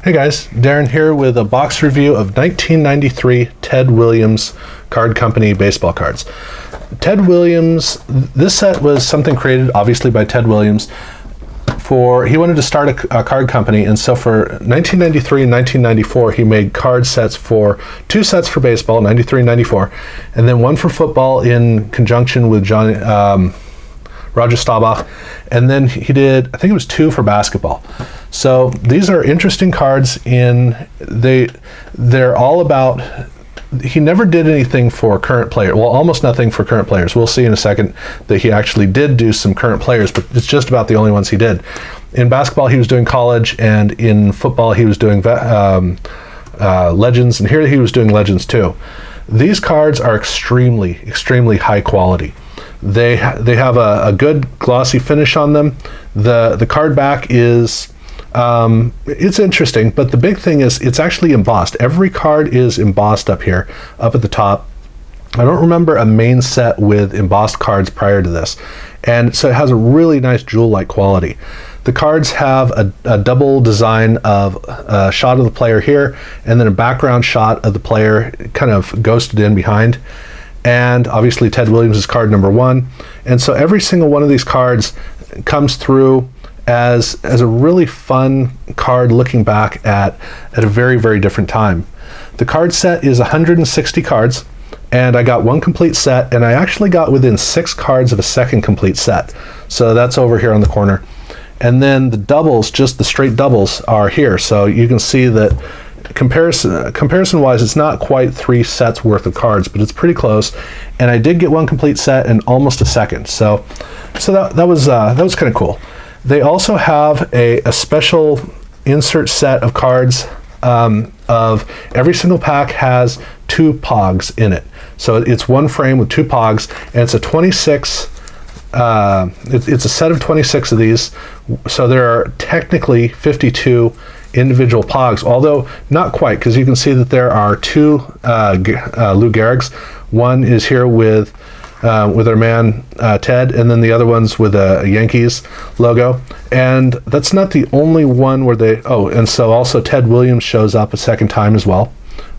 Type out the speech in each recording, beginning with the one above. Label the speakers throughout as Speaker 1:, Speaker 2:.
Speaker 1: Hey guys, Darren here with a box review of 1993 Ted Williams Card Company baseball cards. Ted Williams, this set was something created obviously by Ted Williams. He wanted to start a card company, and so for 1993 and 1994 he made card sets for two sets for baseball, 93 and 94, and then one for football in conjunction with Roger Staubach, and then he did, I think it was two for basketball. So these are interesting cards. They're all about, he never did anything for current players. Well, almost nothing for current players. We'll see in a second that he actually did do some current players, but it's just about the only ones he did. In basketball, he was doing college, and in football, he was doing legends, and here he was doing legends too. These cards are extremely, extremely high quality. They have a good glossy finish on them. The card back is, it's interesting, but the big thing is it's actually embossed. Every card is embossed up here, up at the top. I don't remember a main set with embossed cards prior to this. And so it has a really nice jewel-like quality. The cards have a double design of a shot of the player here, and then a background shot of the player kind of ghosted in behind. And obviously Ted Williams is card number one. And so every single one of these cards comes through as a really fun card looking back at a very, very different time. The card set is 160 cards, and I got one complete set, and I actually got within 6 cards of a second complete set. So that's over here on the corner. And then the doubles, just the straight doubles, are here. So you can see that comparison wise, it's not quite 3 sets worth of cards, but it's pretty close. And I did get one complete set and almost a second. So that was kind of cool. They also have a special insert set of cards of every single pack has 2 Pogs in it. So it's one frame with 2 Pogs, and it's a 26. It's a set of 26 of these. So there are technically 52 individual Pogs, although not quite, because you can see that there are 2 Lou Gehrig's. One is here with our man Ted, and then the other one's with a Yankees logo. And that's not the only one where and so also Ted Williams shows up a second time as well,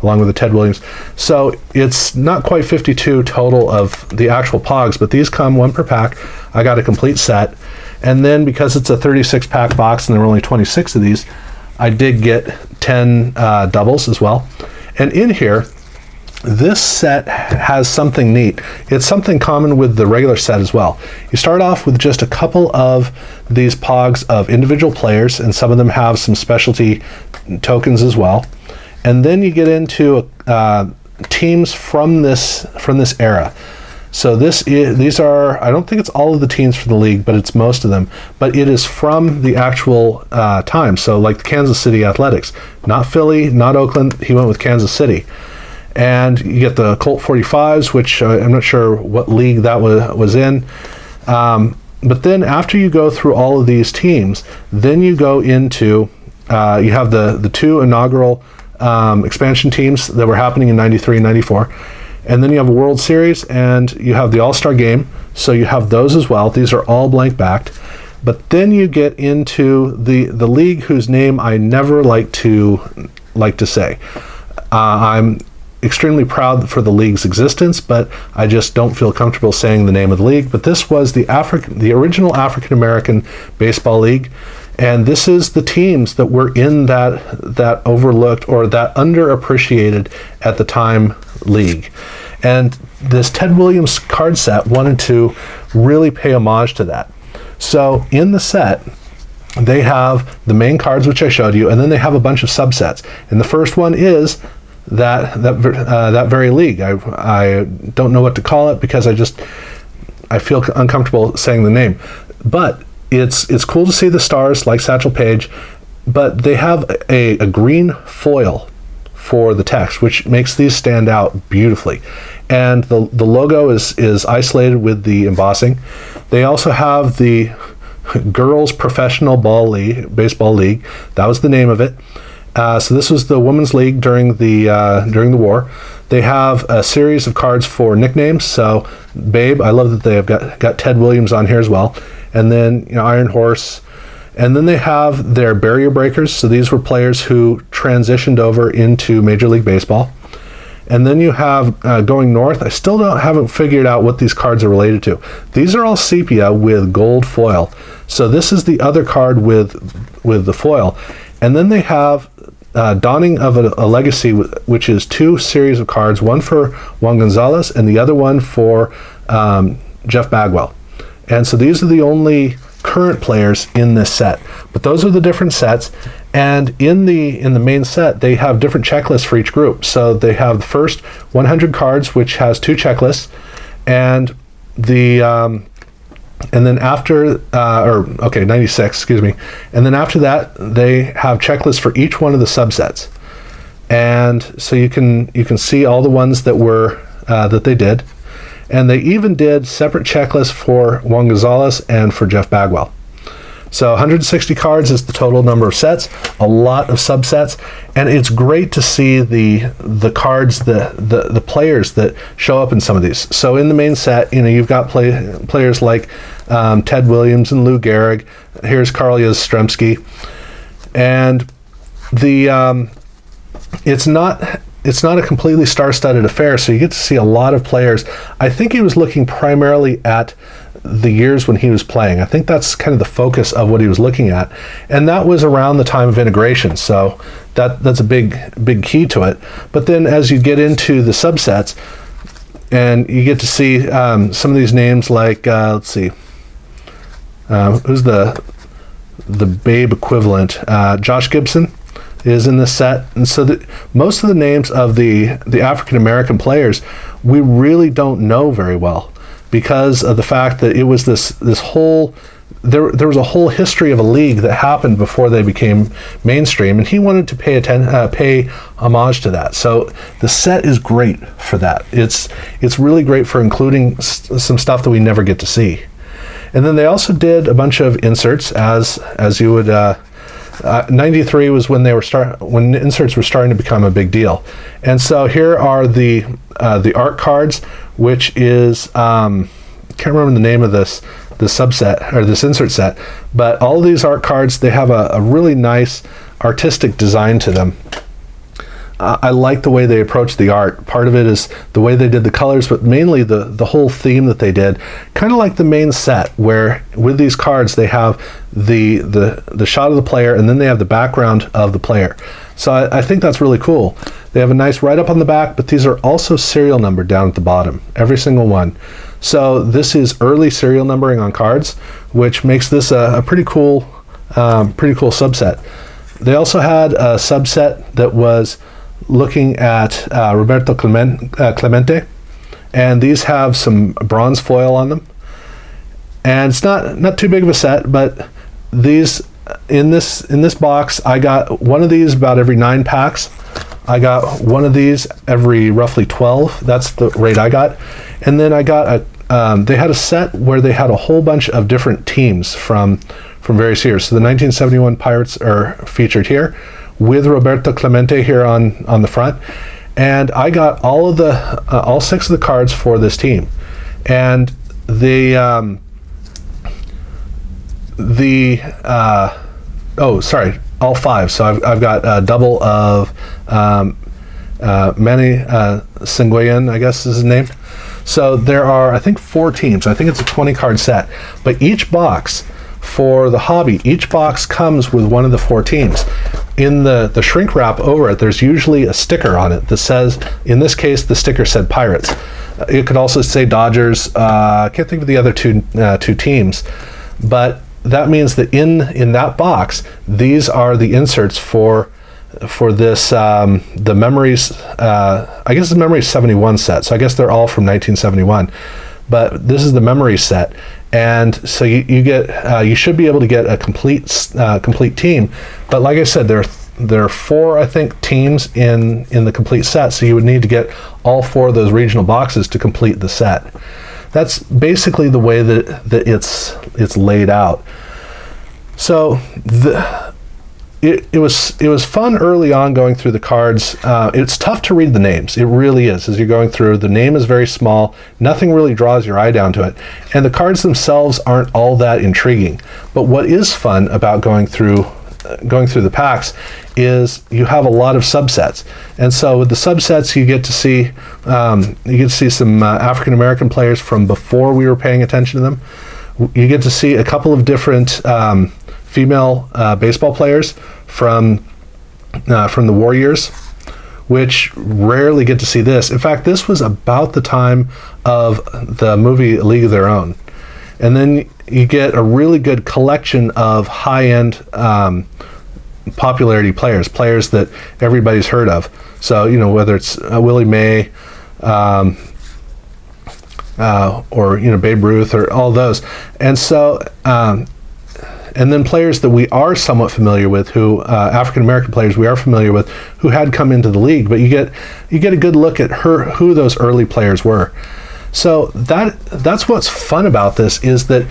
Speaker 1: along with the Ted Williams. So it's not quite 52 total of the actual Pogs, but these come one per pack. I got a complete set, and then because it's a 36 pack box and there were only 26 of these, I did get 10 doubles as well. And in here, this set has something neat. It's something common with the regular set as well. You start off with just a couple of these Pogs of individual players, and some of them have some specialty tokens as well. And then you get into teams from this era. So these are, I don't think it's all of the teams for the league, but it's most of them. But it is from the actual time. So like the Kansas City Athletics, not Philly, not Oakland. He went with Kansas City. And you get the Colt 45s, which I'm not sure what league that was in. But then after you go through all of these teams, then you go into, you have the 2 inaugural expansion teams that were happening in 93 and 94. And then you have a World Series, and you have the All-Star Game. So you have those as well. These are all blank backed. But then you get into the league whose name I never like to say. I'm extremely proud for the league's existence, but I just don't feel comfortable saying the name of the league. But this was the original African American Baseball League, and this is the teams that were in that overlooked or that underappreciated at the time league. And this Ted Williams card set wanted to really pay homage to that. So in the set, they have the main cards, which I showed you, and then they have a bunch of subsets. And the first one is that very league. I don't know what to call it because I feel uncomfortable saying the name. But it's cool to see the stars like Satchel Paige, but they have a green foil for the text, which makes these stand out beautifully. And the logo is isolated with the embossing. They also have the Girls Professional Baseball League. That was the name of it. So this was the women's league during the war. They have a series of cards for nicknames. So Babe, I love that they have got Ted Williams on here as well. And then Iron Horse, And then they have their barrier breakers. So these were players who transitioned over into Major League Baseball. And then you have, going north, I still haven't figured out what these cards are related to. These are all sepia with gold foil. So this is the other card with the foil. And then they have Dawning of a Legacy, which is 2 series of cards, one for Juan Gonzalez and the other one for Jeff Bagwell. And so these are the only current players in this set. But those are the different sets. And in the main set, they have different checklists for each group. So they have the first 100 cards, which has 2 checklists, and and then after 96, excuse me. And then after that, they have checklists for each one of the subsets. And so you can see all the ones that were that they did. And they even did separate checklists for Juan Gonzalez and for Jeff Bagwell. So 160 cards is the total number of sets, a lot of subsets, and it's great to see the cards, the players that show up in some of these. So in the main set, you've got players like Ted Williams and Lou Gehrig. Here's Carl Yastrzemski, and it's not a completely star-studded affair, so you get to see a lot of players. I think he was looking primarily at the years when he was playing. I think that's kind of the focus of what he was looking at, and that was around the time of integration, so that's a big key to it. But then as you get into the subsets, and you get to see some of these names like, let's see, who's the Babe equivalent? Josh Gibson is in this set, and so most of the names of the African American players we really don't know very well, because of the fact that it was this whole there was a whole history of a league that happened before they became mainstream, and he wanted to pay homage to that. So the set is great for that. It's really great for including some stuff that we never get to see. And then they also did a bunch of inserts, as you would. 93 was when when inserts were starting to become a big deal, and so here are the art cards, which is can't remember the name of this subset or this insert set, but all of these art cards, they have a really nice artistic design to them. I like the way they approach the art. Part of it is the way they did the colors, but mainly the whole theme that they did, kind of like the main set, where with these cards they have the shot of the player, and then they have the background of the player. So I think that's really cool. They have a nice write-up on the back, but these are also serial numbered down at the bottom, every single one. So this is early serial numbering on cards, which makes this a pretty cool subset. They also had a subset that was looking at Roberto Clemente, and these have some bronze foil on them, and it's not too big of a set, but these in this box, I got one of these about every 9 packs. I got one of these every roughly 12. That's the rate I got. And then I got they had a set where they had a whole bunch of different teams from various years. So the 1971 Pirates are featured here, with Roberto Clemente here on the front, and I got all 6 of the cards for this team, and all 5. So I've got a double of Manny Sanguillen, I guess is his name. So there are, I think, 4 teams. I think it's a 20 card set, but each box for the hobby, each box comes with one of the 4 teams. In the shrink wrap over it, there's usually a sticker on it that says, in this case, the sticker said Pirates. It could also say Dodgers. I can't think of the other two teams, but that means that in that box, these are the inserts for this the Memories. I guess the Memories 71 set. So I guess they're all from 1971, but this is the Memories set. And so you should be able to get a complete team, but like I said, there are 4, I think, teams in the complete set. So you would need to get all 4 of those regional boxes to complete the set. That's basically the way that it's laid out. So it was fun early on going through the cards. It's tough to read the names. It really is. As you're going through, the name is very small. Nothing really draws your eye down to it, and the cards themselves aren't all that intriguing. But what is fun about going through the packs is you have a lot of subsets, and so with the subsets you get to see some African American players from before we were paying attention to them. You get to see a couple of different female baseball players from the war years, which rarely get to see this. In fact, this was about the time of the movie A League of Their Own. And then you get a really good collection of high-end popularity players that everybody's heard of. So, whether it's Willie May, or Babe Ruth, or all those. And so and then players that we are somewhat familiar with, who African American players we are familiar with, who had come into the league, but you get a good look at who those early players were. So that's what's fun about this, is that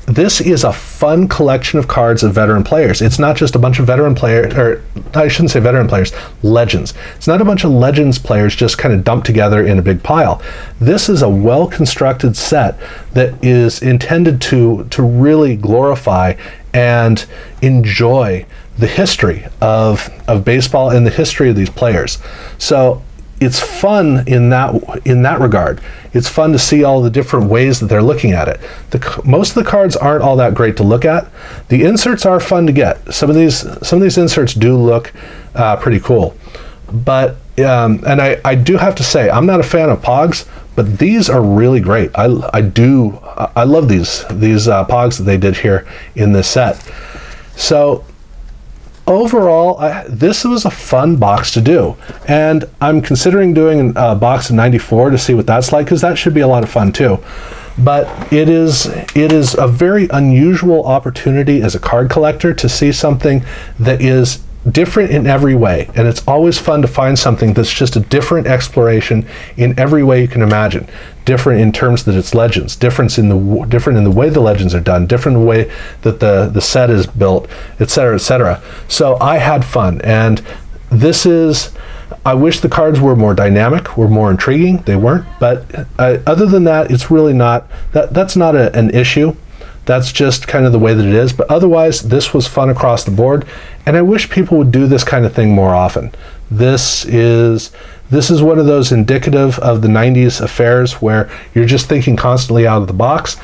Speaker 1: this is a fun collection of cards of veteran players. It's not just a bunch of veteran players, or I shouldn't say veteran players, legends. It's not a bunch of legends players just kind of dumped together in a big pile. This is a well-constructed set that is intended to really glorify and enjoy the history of baseball and the history of these players. So it's fun in that regard. It's fun to see all the different ways that they're looking at it. Most of the cards aren't all that great to look at. The inserts are fun to get. Some of these inserts do look pretty cool. But and I do have to say, I'm not a fan of Pogs, but these are really great. I love these Pogs that they did here in this set. So overall, this was a fun box to do, and I'm considering doing a box of 94 to see what that's like, because that should be a lot of fun too. But it is a very unusual opportunity as a card collector to see something that is different in every way, and it's always fun to find something that's just a different exploration in every way you can imagine. Different in terms that it's legends, different in the way the legends are done, different in the way that the set is built, etc., etc. So I had fun, and I wish the cards were more dynamic, were more intriguing. They weren't, but other than that, it's really not that's not an issue. That's just kind of the way that it is. But otherwise, this was fun across the board, and I wish people would do this kind of thing more often. This is one of those indicative of the 90s affairs where you're just thinking constantly out of the box.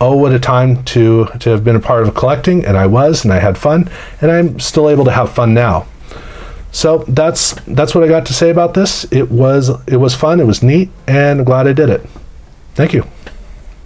Speaker 1: Oh, what a time to have been a part of collecting, and I was, and I had fun, and I'm still able to have fun now. So that's what I got to say about this. It was fun, it was neat, and I'm glad I did it. Thank you.